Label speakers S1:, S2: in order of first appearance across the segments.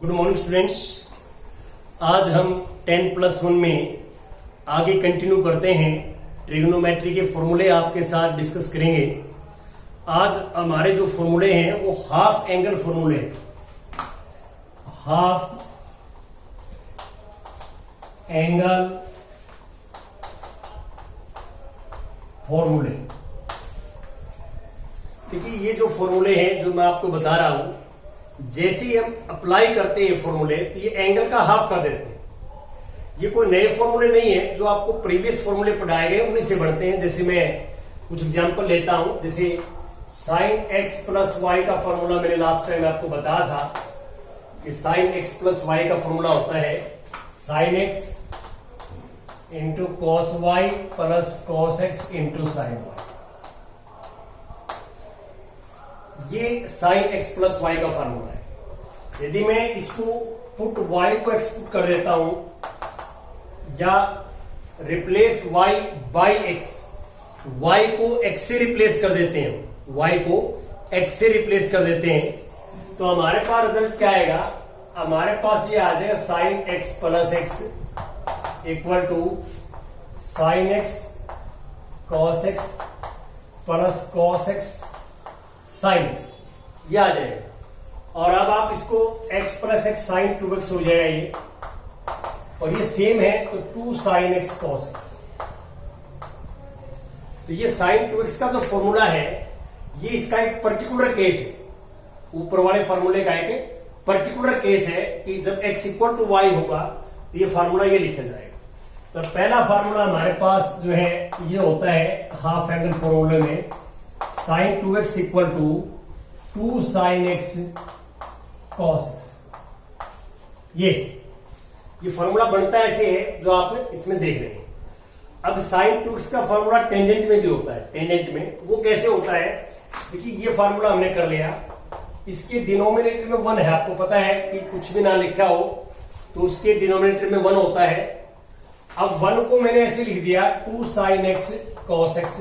S1: Good morning students. आज हम 10+1 में आगे कंटिन्यू करते हैं। ट्रिग्नोमेट्री के फॉर्मूले आपके साथ डिस्कस करेंगे। आज हमारे जो फॉर्मूले हैं वो हाफ एंगल फॉर्मूले हैं। हाफ एंगल फॉर्मूले, देखिए ये जो फॉर्मूले हैं जो मैं आपको बता रहा हूं, जैसे ही हम अप्लाई करते हैं फॉर्मूले तो ये एंगल का हाफ कर देते हैं। ये कोई नए फॉर्मूले नहीं है, जो आपको प्रीवियस फॉर्मूले पढ़ाए गए उन्हीं से बढ़ते हैं। जैसे मैं कुछ एग्जांपल लेता हूं, जैसे sin x प्लस वाई का फॉर्मूला मैंने लास्ट टाइम आपको बताया था कि sin x प्लस वाई का फॉर्मूला होता है sin x into cos y plus cos x into sine Y. ये sin x प्लस वाई का फॉर्मूला है। यदि मैं इसको पुट y को x पुट कर देता हूं या replace y by x, y को x से रिप्लेस कर देते हैं, y को x से रिप्लेस कर देते हैं, तो हमारे पास रिजल्ट क्या आएगा? हमारे पास ये आ जाएगा sin x plus x equal to sin x cos x plus cos x sin x, ये आ जाएगा। और अब आप इसको x plus x sign 2x हो जाएगा ये, और ये सेम है तो 2 sin x cos x। तो ये sin 2x का जो फॉर्मूला है ये इसका एक पर्टिकुलर केस है। ऊपर वाले फॉर्मूले का एक पर्टिकुलर केस है कि जब x इक्वल टू वाई होगा तो ये फॉर्मूला ये लिखा जाएगा। तो पहला फॉर्मूला हमारे पास जो है ये होता है हाफ एंगल फॉर्मूले में sin 2x equal to 2 sin x cos x। ये फॉर्मूला बनता है ऐसे है जो आप इसमें देख रहे हैं। अब sin 2x का फॉर्मूला टेंजेंट में भी होता है। टेंजेंट में वो कैसे होता है? देखिए ये फॉर्मूला हमने कर लिया, इसके डिनोमिनेटर में 1 है। आपको पता है कि कुछ भी ना लिखा हो तो उसके डिनोमिनेटर में 1 होता है। अब 1 को मैंने ऐसे लिख दिया 2 sin x cos x,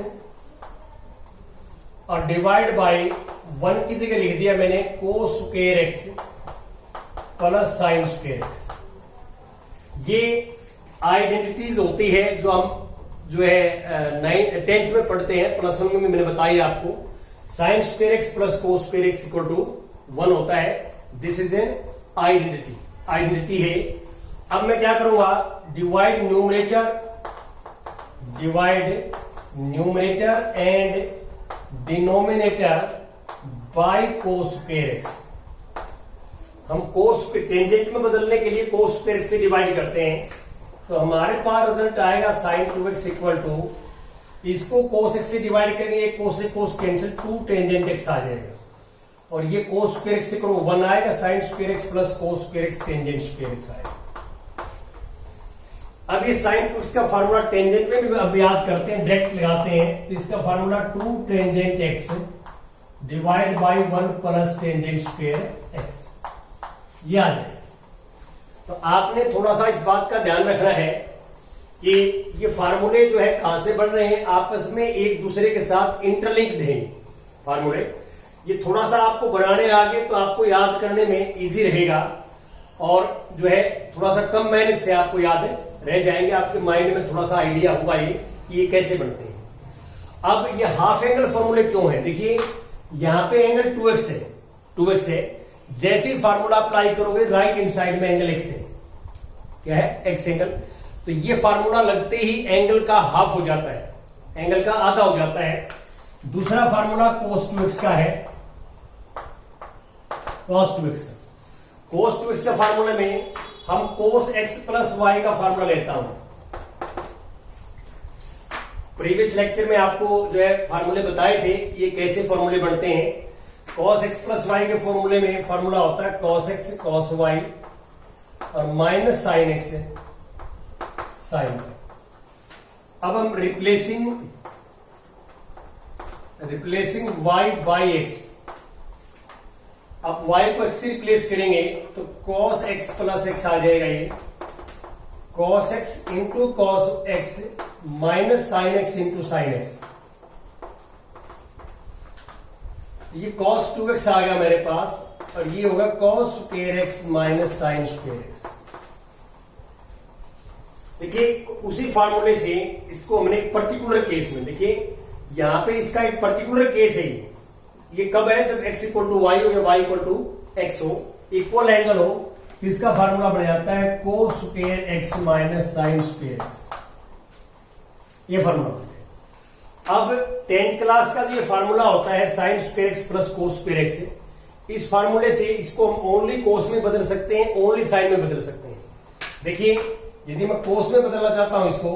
S1: और डिवाइड बाय 1 की जगह लिख दिया मैंने cos square x plus sin square x। ये आइडेंटिटीज होती है जो हम जो है 10th में पढ़ते हैं। +1 में मैंने बताई आपको sin square x plus cos square x equal to 1 होता है। दिस इज एन आइडेंटिटी है। अब मैं क्या करूंगा? Divide numerator and denominator by cos square x। हम cos टेंजेंट में बदलने के लिए cos स्क्वायर x से डिवाइड करते हैं, तो हमारे पास रिजल्ट आएगा sin 2x इक्वल टू, इसको cos x से डिवाइड करेंगे, cos से cos कैंसिल, 2 टेंजेंट x आ जाएगा, और ये cos स्क्वायर x से करो 1 आएगा, sin square x plus cos square x tangent square x आएगा। अब ये sin 2x का फार्मूला टेंजेंट में भी अब याद करते हैं, डायरेक्ट लगाते हैं, तो इसका formula 2 tangent x divide by 1 plus tangent square x, ये आ जाएगा। तो आपने थोड़ा सा इस बात का ध्यान रखना है कि ये फार्मूले जो है कहां से बन रहे हैं, आपस में एक दूसरे के साथ इंटरलिंक्ड हैं फार्मूले। ये थोड़ा सा आपको बनाने आगे तो आपको याद करने में इजी रहेगा, और जो है थोड़ा सा कम मेहनत से आपको याद रह जाएंगे। आपके माइंड में थोड़ा सा आइडिया होगा ये कैसे बनते हैं। अब ये हाफ एंगल फॉर्मूले क्यों है? देखिए यहां पे एंगल 2x है। जैसे ही फार्मूला अप्लाई करोगे राइट हैंड साइड में एंगल x है, क्या है? x angle. तो ये फार्मूला लगते ही एंगल का हाफ हो जाता है, एंगल का आधा हो जाता है। दूसरा फार्मूला cos 2x का है, cos 2x का फार्मूला में हम cos x प्लस वाई का फार्मूला लेता हूं। प्रीवियस लेक्चर में आपको जो है फार्मूले बताए थे कि ये कैसे फार्मूले बनते हैं। cos x प्लस वाई के फॉर्मूले में फॉर्मूला होता है cos x cos y और minus sin x sin y। अब हम रिप्लेसिंग y बाई x, अब y को x से रिप्लेस करेंगे तो cos x प्लस x आ जाएगा, ये cos x into cos x minus sin x into sin x। ये cos 2x आ गया मेरे पास, और ये होगा cos square x minus sine square x. देखिए उसी फार्मूले से इसको हमने एक पर्टिकुलर केस में, देखिए यहां पे इसका एक पर्टिकुलर केस है, ये कब है, जब x इक्वल टू वाई हो या y इक्वल टू एक्स हो, इक्वल एंगल हो, तो इसका फार्मूला बन जाता है cos square x minus sine square x, ये फार्मूला। अब 10th क्लास का जो ये फार्मूला होता है sine square x plus cos square x, इस फार्मूले से इसको हम ओनली कोस में बदल सकते हैं, ओनली साइन में बदल सकते हैं। देखिए यदि मैं कोस में बदलना चाहता हूं इसको,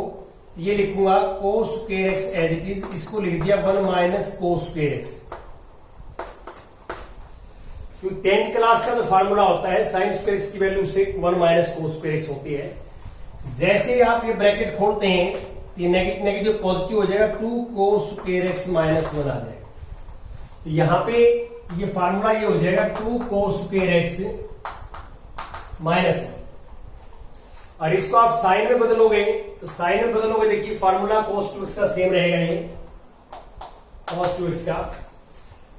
S1: तो ये लिखूंगा cos square x as it is, इसको लिख दिया 1 माइनस कोस स्क्वायर एक्स। क्योंकि 10th क्लास का जो फार्मूला होता है साइन स्क्वायर एक्स की वैल्यू से 1 माइनस कोस स्क्वायर एक्स होती है। जैसे ही आप ये ब्रैकेट खोलते हैं, ये नेगेटिव पॉजिटिव हो जाएगा, 2 कोस स्क्वायर एक्स माइनस 1 आ जाएगा। तो यहां पे ये फार्मूला ये हो जाएगा 2 कोस स्क्वायर एक्स माइनस 1, और इसको आप साइन में बदलोगे, तो साइन में बदलोगे देखिए फार्मूला cos 2x का सेम रहेगा, ये cos 2x का,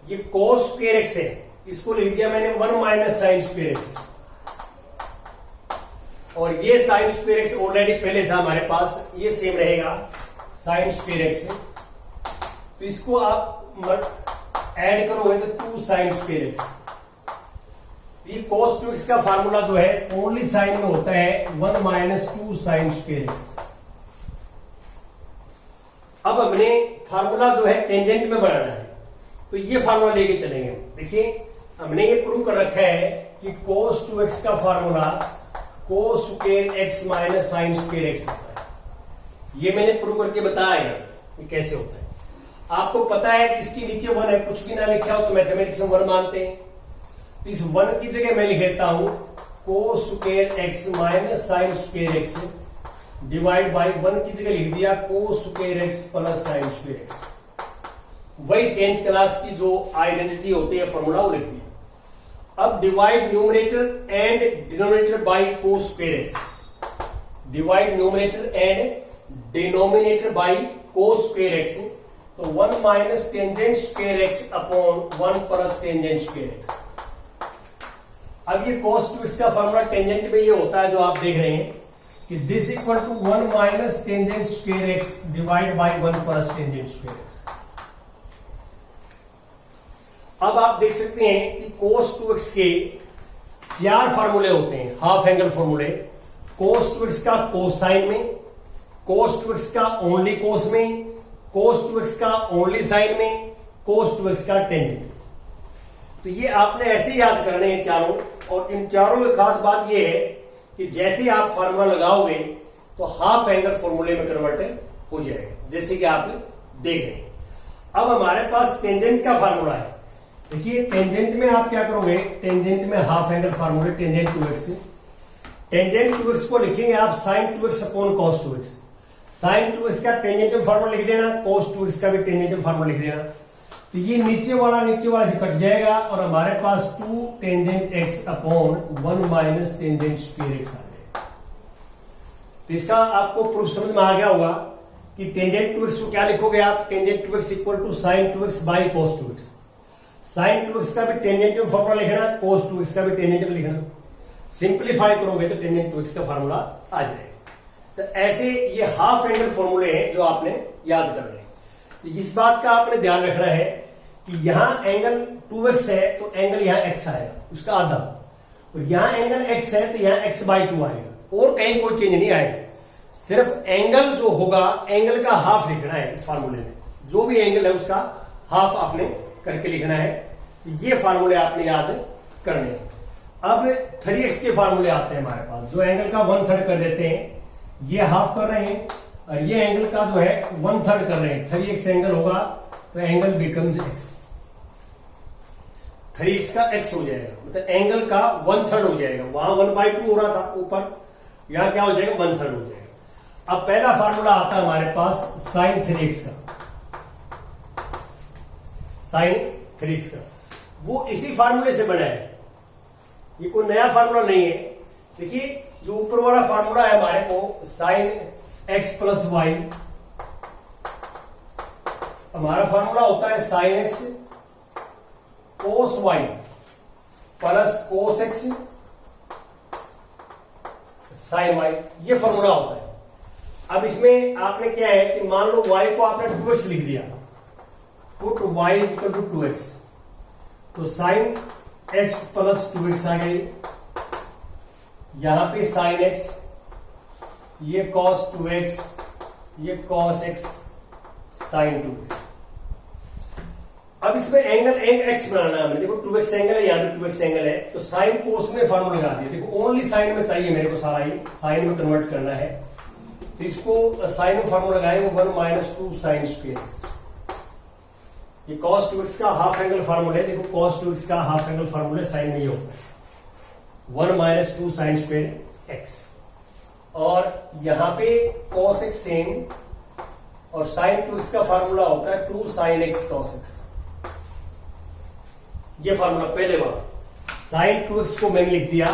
S1: ये cos स्क्वायर x है, इसको लिख दिया मैंने 1 माइनस साइन स्क्वायर एक्स, और ये साइन स्क्वायर एक्स ऑलरेडी पहले था हमारे पास, ये सेम रहेगा साइन स्क्वायर एक्स। तो इसको आप ऐड करोगे तो 2 साइन स्क्वायर एक्स। ये cos 2x का फार्मूला जो है ओनली साइन में होता है 1 माइनस 2 साइन स्क्वायर एक्स। अब हमने फार्मूला जो है टेंजेंट में बनाना है, तो ये फार्मूला लेके चलेंगे। देखिए हमने ये प्रूव कर रखा है कि cos 2x का formula cos square x minus sine square x होता है। ये मैंने प्रूव करके बताया है कि कैसे होता है। आपको पता है कि इसके नीचे 1 है, कुछ भी ना लिखा हो तो मैथमेटिक्स में 1 मानते हैं, तो इस 1 की जगह मैं लिख देता हूं cos square x minus sine square x divide by 1 की जगह लिख दिया cos square x plus sign square x. वही 10th क्लास की जो आइडेंटिटी होती है फॉर्मूला वो लिख दिया। अब divide numerator and denominator by cos square x, divide numerator and denominator by cos square x, तो 1 minus tangent square x upon 1 plus tangent square x. अब ये cos 2x का फार्मूला टेंजेंट में ये होता है जो आप देख रहे हैं कि this equal to 1 minus tangent square x divide by 1 plus tangent square x. अब आप देख सकते हैं कि cos 2x के 4 फार्मूले होते हैं, हाफ एंगल फार्मूले। cos 2x का कोसाइन में, cos 2x का ओनली कोस में, cos 2x का ओनली साइन में, cos 2x का टेंजेंट। तो ये आपने ऐसे ही याद करने हैं चारों, और इन चारों में खास बात ये है कि जैसे आप फार्मूला लगाओगे तो हाफ एंगल फॉर्मूले में कन्वर्ट हो जाएगा, जैसे कि आप देख रहे हैं। अब हमारे पास टेंजेंट का फार्मूला है। देखिए टेंजेंट में आप क्या करोगे, टेंजेंट में हाफ एंगल फार्मूले टेंजेंट 2x, टेंजेंट 2x को लिखेंगे आप sign 2x upon cos 2x। Sine 2x का टेंजेंटल फार्मूला लिख देना, cos 2x का भी टेंजेंटल फार्मूला लिख देना। तो ये नीचे वाला से कट जाएगा और हमारे पास 2 tangent x upon 1 minus tangent square x आ जाएगा। तो इसका आपको प्रूफ समझ में आ गया होगा कि टेंजेंट 2x को क्या लिखोगे आप, tangent 2x equal to sine 2x by cos 2x। Sine 2x का भी टेंजेंटल फार्मूला लिखना, cos 2x का भी टेंजेंटल लिखना। सिंप्लीफाई करोगे तो टेंजेंट 2x का फार्मूला आ जाएगा। तो ऐसे ये हाफ एंगल फॉर्मूले हैं जो आपने याद करने हैं। तो इस बात का आपने ध्यान रखना है कि यहां एंगल 2x है तो एंगल यहां x आएगा, उसका आधा, और यहां एंगल x है तो यहां x बाई 2 आएगा, और कहीं कोई चेंज नहीं आएगा। सिर्फ एंगल जो होगा एंगल का हाफ लिखना है इस फार्मूले में, जो भी एंगल है उसका हाफ आपने करके लिखना है। ये फार्मूले आपने याद करने हैं। अब 3x के फार्मूले आते हैं हमारे पास, जो एंगल का 1/3 कर देते हैं, ये हाफ कर रहे हैं, और ये एंगल का जो है 1/3 कर रहे हैं। 3x एंगल होगा तो एंगल बिकम्स x, 3x का x हो जाएगा, मतलब एंगल का 1/3 हो जाएगा। वहां 1/2 हो रहा था ऊपर, यहां क्या हो जाएगा 1/3 हो जाएगा। अब पहला फार्मूला आता है हमारे पास साइन 3x का, साइन 3x का, वो इसी फार्मूले से बना है, ये कोई नया फार्मूला नहीं है। देखिए जो ऊपर वाला फार्मूला है हमारे को साइन x प्लस वाई, हमारा फार्मूला होता है sine x cos Y, plus cos X sine Y, ये फॉर्मूला होता है। अब इसमें आपने क्या है कि मान लो y को आपने 2x लिख दिया, put y is equal to 2x, तो साइन x प्लस 2x आ गई, यहां पे साइन x, ये cos 2x, ये cos x साइन 2x। अब इसमें एंगल x बनाना है हमें, देखो 2x एंगल है, यहां पे 2x एंगल है, तो साइन कोस में फॉर्मूला लगा दिया। देखो ओनली साइन में चाहिए मेरे को, सारा ही साइन में कन्वर्ट करना है, तो इसको साइन में फॉर्मूला लगाएंगे 1 माइनस 2 साइन स्क्वायर एक्स। ये cos 2x का हाफ एंगल फॉर्मूला है, देखो cos 2x का हाफ एंगल फॉर्मूला साइन में ये होता है 1 माइनस 2 साइन स्क्वायर एक्स, और यहां पे cos x सेम, और साइन 2x का फॉर्मूला होता है 2 साइन x cos x। ये फॉर्मूला पहले वाला, साइन 2x को मैंने लिख दिया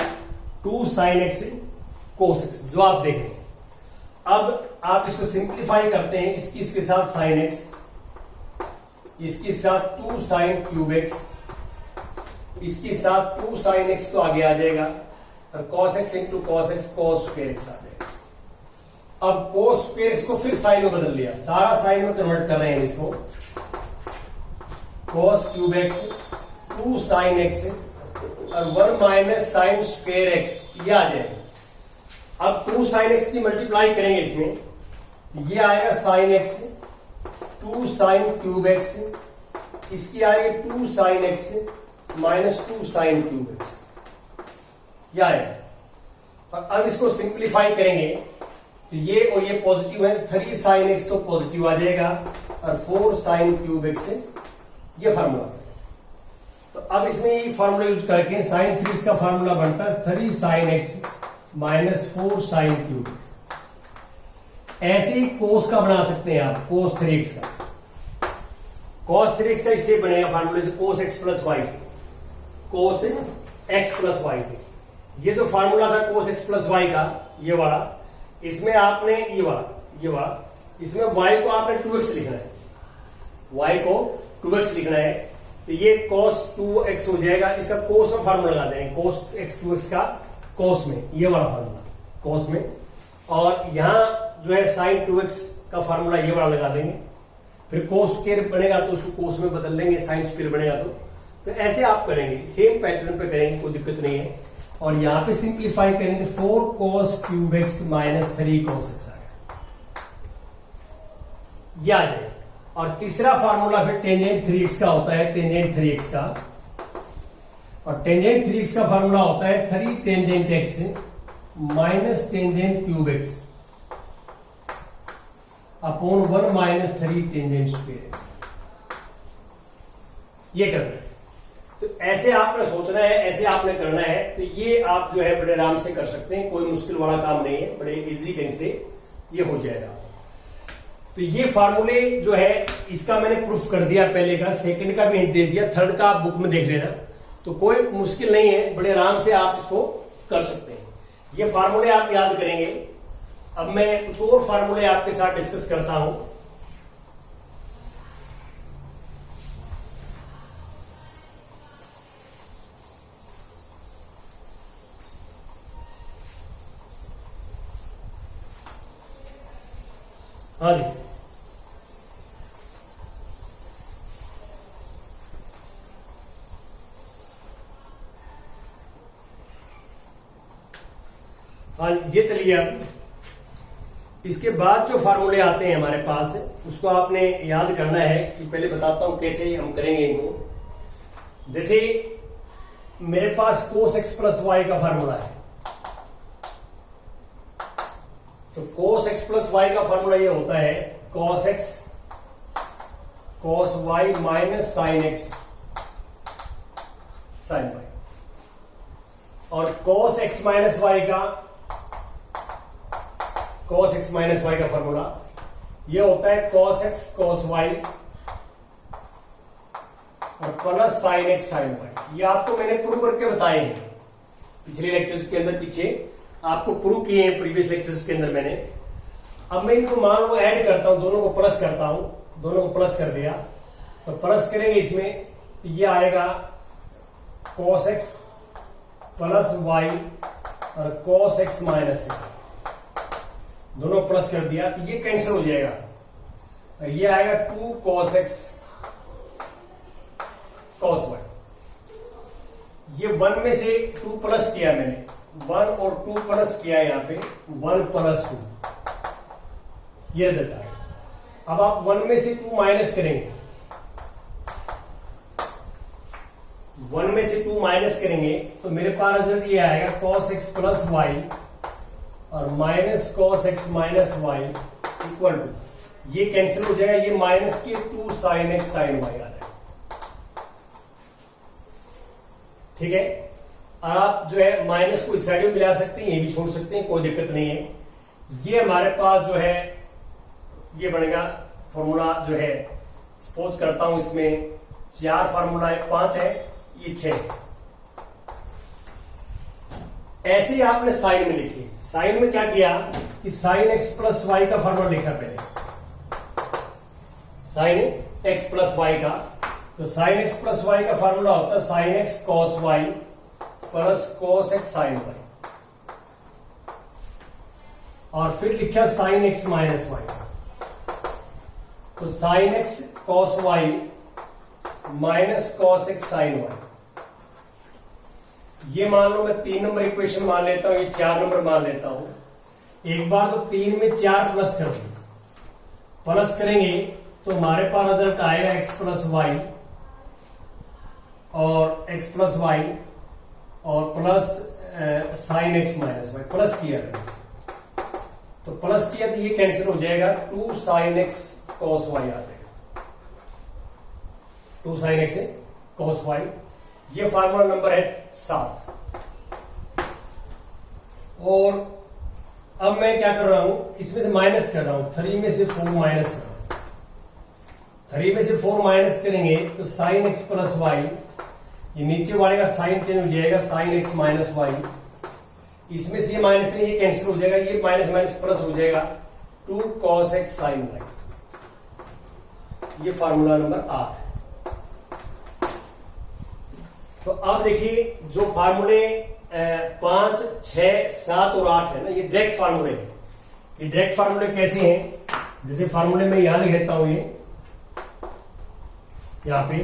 S1: 2 साइन x cos x, जो आप देख रहे हैं। अब आप इसको सिंप्लीफाई करते हैं, इसके साथ साइन x, इसके साथ 2 साइन क्यूब x, इसके साथ 2 साइन x तो आगे आ जाएगा, और cos x into cos x cos square x आ जाएगा। अब cos स्क्वायर x को फिर साइन में बदल लिया, सारा साइन में कन्वर्ट कर रहे हैं इसको, cos cube x 2 sine x और 1 माइनस साइन स्क्वायर x, ये आ जाएगा। अब 2 साइन x की मल्टीप्लाई करेंगे इसमें, ये आएगा sine x 2 sine cube x, इसकी आएगी 2 sine x minus 2 sine cube x, ये आएगा। और अब इसको सिंप्लीफाई करेंगे तो ये और ये पॉजिटिव है, 3 साइन x तो पॉजिटिव आ जाएगा, और 4 साइन क्यूब x ये फार्मूला। तो अब इसमें ये फार्मूला यूज करके साइन 3 का फार्मूला बनता है 3 sine x minus 4 sine cube x। ऐसे ही कोस का बना सकते हैं आप, कोस 3x का, कोस 3x का इससे बनेगा फार्मूले से, कोस x प्लस वाई से, कोस x प्लस वाई से। ये जो फार्मूला था कोस x प्लस वाई का, ये वाला, इसमें आपने ये वाला, इसमें y को आपने 2x लिखना है, y को 2x लिखना है, तो ये cos 2x हो जाएगा, इसका कोस में फार्मूला लगा देंगे, cos x 2x का कोस में, ये वाला फार्मूला कोस में, और यहां जो है साइन 2x का फार्मूला ये वाला लगा देंगे, फिर कोस स्क्वायर बनेगा तो उसको कोस में बदल देंगे, साइन स्क्वायर बनेगा तो ऐसे आप करेंगे, सेम पैटर्न पे करेंगे, कोई दिक्कत नहीं है। और यहां पे सिंप्लीफाई करेंगे 4 cos cube x minus 3 cos x आएगा, ये आ जाएगा। और तीसरा फार्मूला फिर टेंजेंट 3x का होता है, टेंजेंट 3x का, और टेंजेंट 3x का फार्मूला होता है 3 tangent x minus tangent cube x upon 1 minus 3 tangent square x, ये करना है। तो ऐसे आपने सोचना है, ऐसे आपने करना है, तो ये आप जो है बड़े आराम से कर सकते हैं, कोई मुश्किल वाला काम नहीं है, बड़े इजी ढंग से ये हो जाएगा। तो ये फार्मूले जो है इसका मैंने प्रूफ कर दिया, पहले का, सेकंड का भी हिंट दे दिया, थर्ड का आप बुक में देख लेना, तो कोई मुश्किल नहीं है, बड़े आराम से आप इसको कर सकते हैं। ये फार्मूले आप याद करेंगे। अब मैं कुछ और फार्मूले आपके साथ डिस्कस करता हूं। हाँ जी, हाँ ये चलिए। अब इसके बाद जो फार्मूले आते हैं हमारे पास, उसको आपने याद करना है कि पहले बताता हूं कैसे हम करेंगे इनको। जैसे मेरे पास cos x प्लस वाई का फार्मूला है, तो cos x प्लस वाई का फार्मूला ये होता है cos x cos y minus sine x sine y, और cos x माइनस वाई का फार्मूला ये होता है cos x cos y और plus sine x sine y। ये आपको मैंने प्रूव करके बताए हैं पिछले लेक्चर्स के अंदर, पीछे आपको प्रूव किए हैं प्रीवियस लेक्चर्स के अंदर मैंने। अब मैं इनको मान लो ऐड करता हूं, दोनों को प्लस करता हूं, दोनों को प्लस कर दिया, तो प्लस करेंगे इसमें, तो ये आएगा cos x प्लस वाई और cos x माइनस दोनों प्लस कर दिया, ये कैंसिल हो जाएगा, ये आएगा 2 cos x cos y। ये 1 में से 2 प्लस किया मैंने, 1 और 2 प्लस किया, यहां पे 1 प्लस 2, ये रिजल्ट आएगा। अब आप 1 में से 2 माइनस करेंगे, 1 में से 2 माइनस करेंगे तो मेरे पास रिजल्ट ये आएगा cos x प्लस वाई और minus cos x minus y equal to, ये कैंसिल हो जाएगा, ये माइनस के 2 sin x sin y आ जाएगा। ठीक है, और आप जो है माइनस को इस साइड में मिला सकते हैं, ये भी छोड़ सकते हैं, कोई दिक्कत नहीं है। ये हमारे पास जो है ये बनेगा फॉर्मूला जो है, सपोज करता हूं इसमें 4 फार्मूला है, 5 है, ये 6। ऐसे ही आपने साइन में लिखी, साइन में क्या किया कि साइन एक्स प्लस वाई का फॉर्मूला लिखा पहले, साइन एक्स प्लस वाई का, तो साइन एक्स प्लस वाई का फॉर्मूला होता है sine x cos y plus cos x sine y, और फिर लिखा साइन एक्स माइनस वाई, तो sine x cos y minus cos x sine Y. ये मान लो मैं 3 नंबर इक्वेशन मान लेता हूं, ये 4 नंबर मान लेता हूं। एक बार तो 3 में 4 प्लस कर दें, प्लस करेंगे तो हमारे पास रिजल्ट आएगा x प्लस वाई और x प्लस वाई और plus sine x minus y, plus किया तो प्लस किया तो ये कैंसिल हो जाएगा, 2 साइन एक्स कॉस वाई आ जाएगा, 2 साइन एक्स कॉस वाई। ये फार्मूला नंबर है 7। और अब मैं क्या कर रहा हूं, इसमें से माइनस कर रहा हूं, 3 में से 4 माइनस कर रहा हूं। 3 में से 4 माइनस करेंगे तो साइन एक्स प्लस वाई, ये नीचे वाले का साइन चेंज हो जाएगा, साइन एक्स माइनस वाई, इसमें से ये माइनस 3 ये कैंसिल हो जाएगा, ये माइनस माइनस प्लस हो जाएगा, 2 कॉस एक्स साइन वाई। ये फार्मूला नंबर 8। तो अब देखिए जो फार्मूले 5, 6, 7 और 8 है ना, ये डायरेक्ट फार्मूले हैं। ये डायरेक्ट फार्मूले कैसे हैं, जैसे फार्मूले में यहां लिख देता हूं, ये यहां पे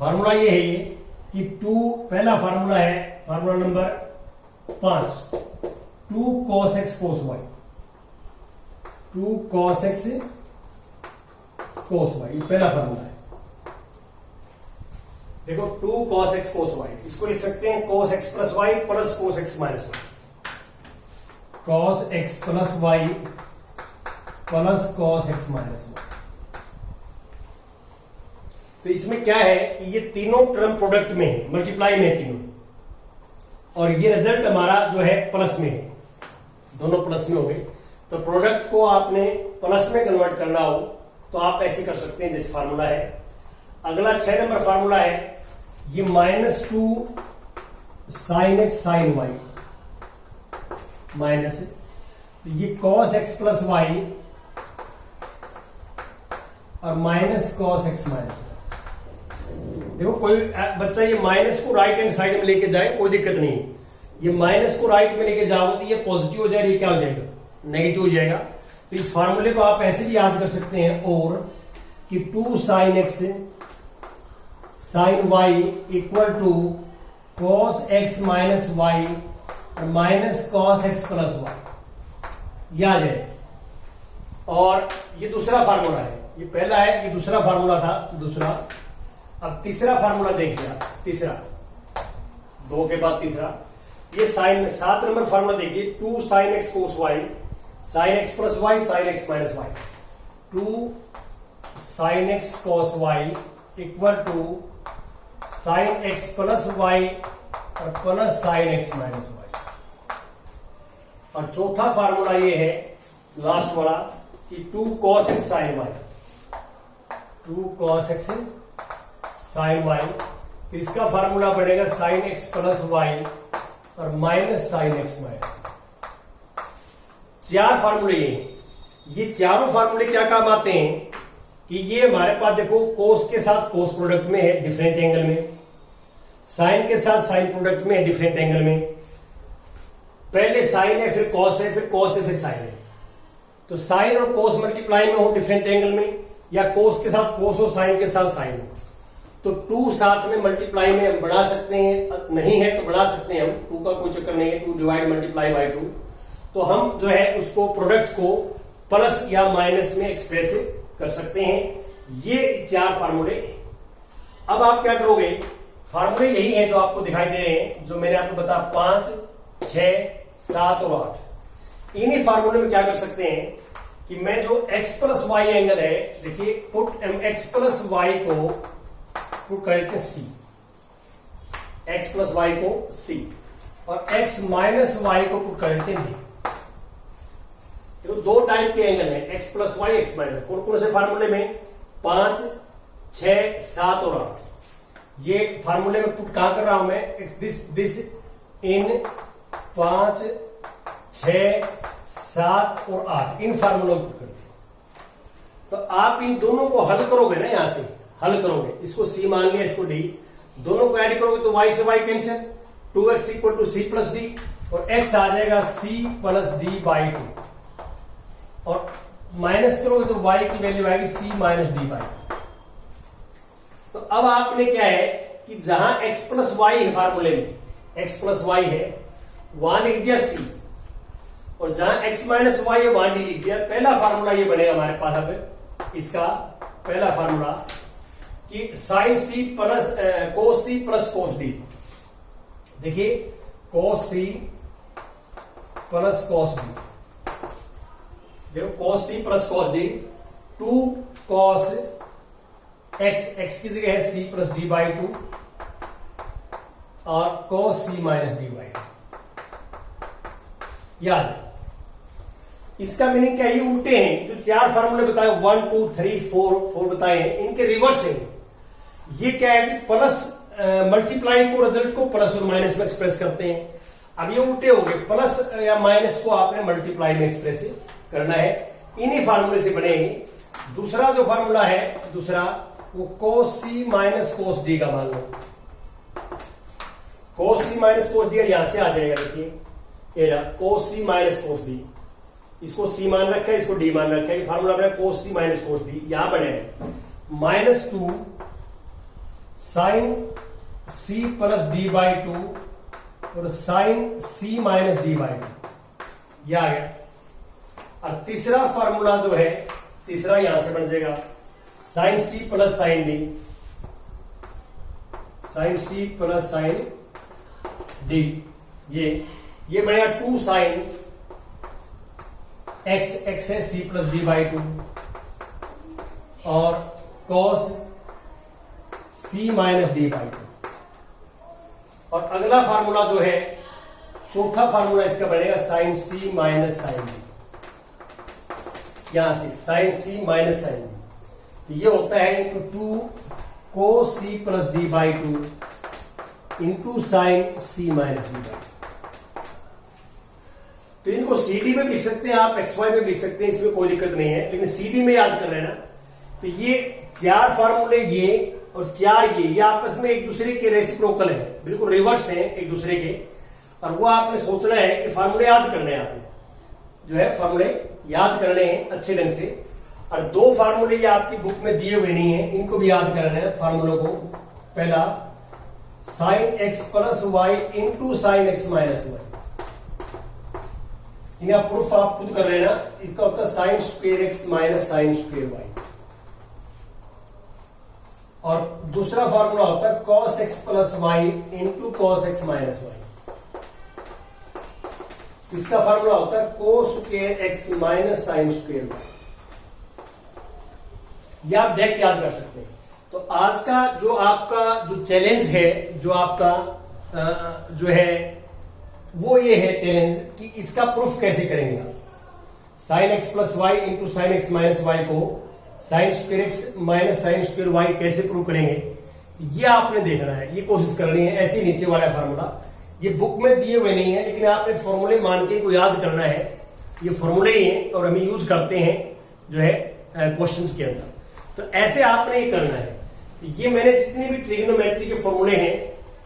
S1: फार्मूला ये है कि 2, पहला फार्मूला है formula number 5, 2 cos x cos y, 2 cos x cos y, ये पहला फार्मूला है। देखो 2 cos x cos y, इसको लिख सकते हैं cos x plus y plus cos x minus y, cos x plus y plus cos x minus y। तो इसमें क्या है, ये तीनों टर्म प्रोडक्ट में है, मल्टीप्लाई में है तीनों, और ये रिजल्ट हमारा जो है प्लस में है, दोनों प्लस में हो गए। तो प्रोडक्ट को आपने प्लस में कन्वर्ट करना हो तो आप ऐसे कर सकते हैं जैसे फार्मूला है। अगला 6 नंबर फार्मूला है, ये -2 sine x sine y minus, ये cos x प्लस वाई और माइनस cos x माइनस। देखो कोई बच्चा ये माइनस को राइट हैंड साइड में लेके जाए, कोई दिक्कत नहीं, ये माइनस को राइट में लेके जाओगे तो ये पॉजिटिव हो जाएगा, ये क्या हो जाएगा, नेगेटिव हो जाएगा। तो इस फार्मूले को आप ऐसे भी याद कर सकते हैं, और कि 2 sine x sine Y equal to cos x minus Y और minus cos x plus Y, यह आ जाए। और ये दूसरा फार्मूला है, ये पहला है, ये दूसरा फार्मूला था, दूसरा। अब तीसरा फार्मूला देखिए, तीसरा 2 के बाद तीसरा, ये साइन 7 नंबर फार्मूला देखिए, 2 sine x cos y sine x plus y sine x minus y, 2 sine x cos y equal to sine x plus y और plus sine x minus Y. और चौथा फार्मूला ये है last वाला कि 2 cos x sine y, 2 cos x sine y, इसका formula बढ़ेगा sine x plus y और माइनस साइन एक्स माइनस। 4 फार्मूले ये चारों फार्मूले क्या काम आते हैं कि ये हमारे पास देखो कोस के साथ कोस प्रोडक्ट में है, डिफरेंट एंगल में, साइन के साथ साइन प्रोडक्ट में डिफरेंट एंगल में, पहले साइन है फिर कॉस है, फिर कॉस है फिर साइन है। तो साइन और कॉस मल्टीप्लाई में हो डिफरेंट एंगल में, या कॉस के साथ कॉस हो, साइन के साथ साइन हो, तो 2 साथ में मल्टीप्लाई में हम बढ़ा सकते हैं, नहीं है तो बढ़ा सकते हैं हम, 2 का कोई चक्कर नहीं है, 2 डिवाइड मल्टीप्लाई बाई 2। तो हम जो है उसको प्रोडक्ट को प्लस या माइनस में एक्सप्रेस कर सकते हैं। ये 4 फार्मूले। अब आप क्या करोगे, फार्मूले यही है जो आपको दिखाई दे रहे हैं, जो मैंने आपको बताया 5, 6, 7 और 8। इन्हीं फार्मूले में क्या कर सकते हैं कि मैं जो x प्लस वाई एंगल है, देखिए पुट x प्लस वाई को पुट करते हैं c, x प्लस वाई को c और x माइनस वाई को पुट करते हैं d। तो 2 टाइप के एंगल हैं, x plus y, x minus. कौन कौन से फार्मूले में? 5, 6, 7 और 8। ये फार्मूले में पुट कहां कर रहा हूं मैं? दिस इन 5, 6, 7 और 8 इन फार्मूलों में पुट कर दिया। तो आप इन दोनों को हल करोगे ना, यहां से हल करोगे, इसको c मान लिया, इसको d, दोनों को ऐड करोगे तो y से y cancel, 2x equal to c plus d, और x आ जाएगा c प्लस डी बाई 2, और माइनस करोगे तो y की वैल्यू आएगी c माइनस डी बाई। तो अब आपने क्या है कि जहां x प्लस वाई है, फार्मूले में x प्लस वाई है, वहां लिख दिया c, और जहां x माइनस वाई है वहां d लिख दिया। पहला फार्मूला ये बनेगा हमारे पास, अब इसका पहला फार्मूला कि साइन सी प्लस कोस सी प्लस कोस डी। देखिए कोस सी प्लस कोस डी, देखो कोस सी plus cos D, 2 cos x की जगह है सी प्लस डी बाई 2 और cos C minus D by 2। याद, इसका मीनिंग क्या है? ये उल्टे हैं। जो 4 फार्मूले बताए 1, 2, 3, 4 बताए हैं, इनके रिवर्स हैं। ये क्या है कि प्लस मल्टीप्लाई को, रिजल्ट को प्लस और माइनस में एक्सप्रेस करते हैं। अब ये उल्टे हो गए, प्लस या माइनस को आपने मल्टीप्लाई में एक्सप्रेस करना है। इन्हीं फार्मूले से बनेगी। दूसरा जो फार्मूला है, दूसरा वो कोस सी माइनस कोस डी का मान लो, कोस सी माइनस कोस डी यहां से आ जाएगा। देखिए cos C minus cos D, इसको सी मान रखा है, इसको डी मान रखा है। फार्मूला बना कोस सी माइनस कोस डी, यहां बनेगा -2 sine C plus D by 2 और sine c minus D by 2, यह आ गया। और तीसरा फार्मूला जो है, तीसरा यहां से बन जाएगा साइन सी प्लस साइन डी, साइन सी प्लस साइन डी, ये बनेगा 2 साइन एक्स है सी प्लस डी बाई 2 और cos c minus D by 2। और अगला फार्मूला जो है, चौथा फार्मूला इसका बनेगा sine c minus sine d, यहां से sine c minus sine d. तो ये होता है into 2 cos C plus D by 2 into sine c minus D by. तो इनको सीडी में लिख सकते हैं आप, XY में लिख सकते हैं, इसमें कोई दिक्कत नहीं है, लेकिन सीडी में याद कर लेना। तो ये 4 फार्मूले ये और 4 ये आपस में एक दूसरे के रेसिप्रोकल है, बिल्कुल रिवर्स है एक दूसरे के। और वो आपने सोचना है कि फार्मूले याद करने हैं, आपने जो है फार्मूले याद करने हैं अच्छे ढंग से। और 2 फार्मूले ये आपकी बुक में दिए हुए नहीं है, इनको भी याद करना है फार्मूलों को। पहला sine x plus y into sine x minus y, इनका प्रूफ आप खुद कर लेना। इसका होता है sine square x minus sine square y. और दूसरा फार्मूला होता है cos x plus y into cos x minus y. इसका फार्मूला होता है cos square x minus sine square y. यह आप डायरेक्ट याद कर सकते हैं। तो आज का जो आपका जो चैलेंज है, जो आपका जो है वो ये है चैलेंज कि इसका प्रूफ कैसे करेंगे आप। Sine x plus y into sine x minus y को sine square x minus sine square y कैसे प्रूव करेंगे, ये आपने देखना है, ये कोशिश करनी है। ऐसे नीचे वाला फार्मूला ये बुक में दिए हुए नहीं है, लेकिन आपने फॉर्मूले मान के को याद करना है। ये फॉर्मूले ही हैं और हम यूज करते हैं जो है क्वेश्चंस के अंदर। तो ऐसे आपने ये करना है। ये मैंने जितने भी ट्रिग्नोमेट्री के फॉर्मूले हैं,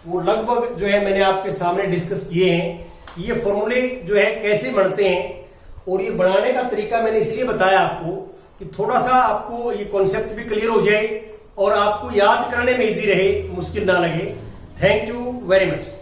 S1: वो लगभग जो है मैंने आपके सामने डिस्कस किए हैं। ये फॉर्मूले जो है कैसे बनते हैं और ये बनाने का तरीका मैंने इसलिए बताया आपको कि थोड़ा सा आपको ये कॉन्सेप्ट भी क्लियर हो जाए और आपको याद करने में इजी रहे, मुश्किल ना लगे। Thank you very much.